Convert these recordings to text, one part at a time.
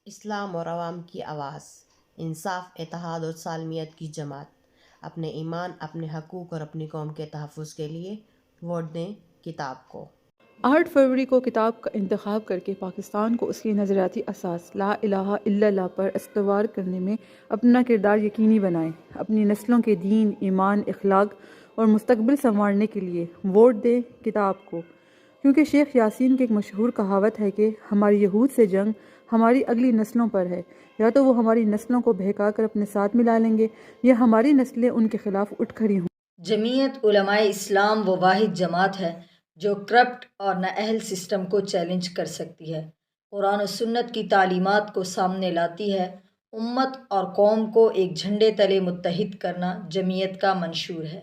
اسلام اور عوام کی آواز، انصاف، اتحاد اور سالمیت کی جماعت، اپنے ایمان، اپنے حقوق اور اپنی قوم کے تحفظ کے لیے ووٹ دیں کتاب کو۔ 8 فروری کو کتاب کا انتخاب کرکے پاکستان کو اس کی نظریاتی اساس لا الہ الا اللہ پر استوار کرنے میں اپنا کردار یقینی بنائیں۔ اپنی نسلوں کے دین، ایمان، اخلاق اور مستقبل سنوارنے کے لیے ووٹ دیں کتاب کو، کیونکہ شیخ یاسین کی ایک مشہور کہاوت ہے کہ ہماری یہود سے جنگ ہماری اگلی نسلوں پر ہے، یا تو وہ ہماری نسلوں کو بہکا کر اپنے ساتھ ملا لیں گے یا ہماری نسلیں ان کے خلاف اٹھ کھڑی ہوں۔ جمعیت علماء اسلام وہ واحد جماعت ہے جو کرپٹ اور نااہل سسٹم کو چیلنج کر سکتی ہے، قرآن و سنت کی تعلیمات کو سامنے لاتی ہے۔ امت اور قوم کو ایک جھنڈے تلے متحد کرنا جمعیت کا منشور ہے۔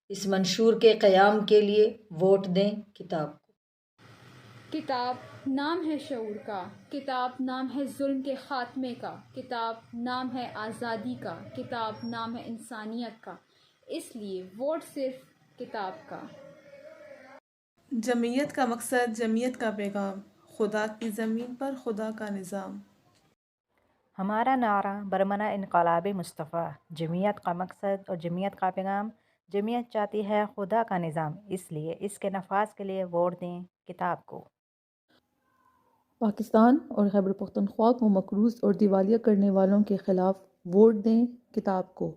اس منشور کے قیام کے لیے ووٹ دیں کتاب کو۔ کتاب نام ہے شعور کا، کتاب نام ہے ظلم کے خاتمے کا، کتاب نام ہے آزادی کا، کتاب نام ہے انسانیت کا، اس لیے ووٹ صرف کتاب کا۔ جمعیت کا مقصد، جمعیت کا پیغام، خدا کی زمین پر خدا کا نظام۔ ہمارا نعرہ برہمنہ انقلاب مصطفیٰ، جمعیت کا مقصد اور جمعیت کا پیغام۔ جمعیت چاہتی ہے خدا کا نظام، اس لیے اس کے نفاذ کے لیے ووٹ دیں کتاب کو۔ پاکستان اور خیبر پختونخوا کو مقروض اور دیوالیہ کرنے والوں کے خلاف ووٹ دیں کتاب کو۔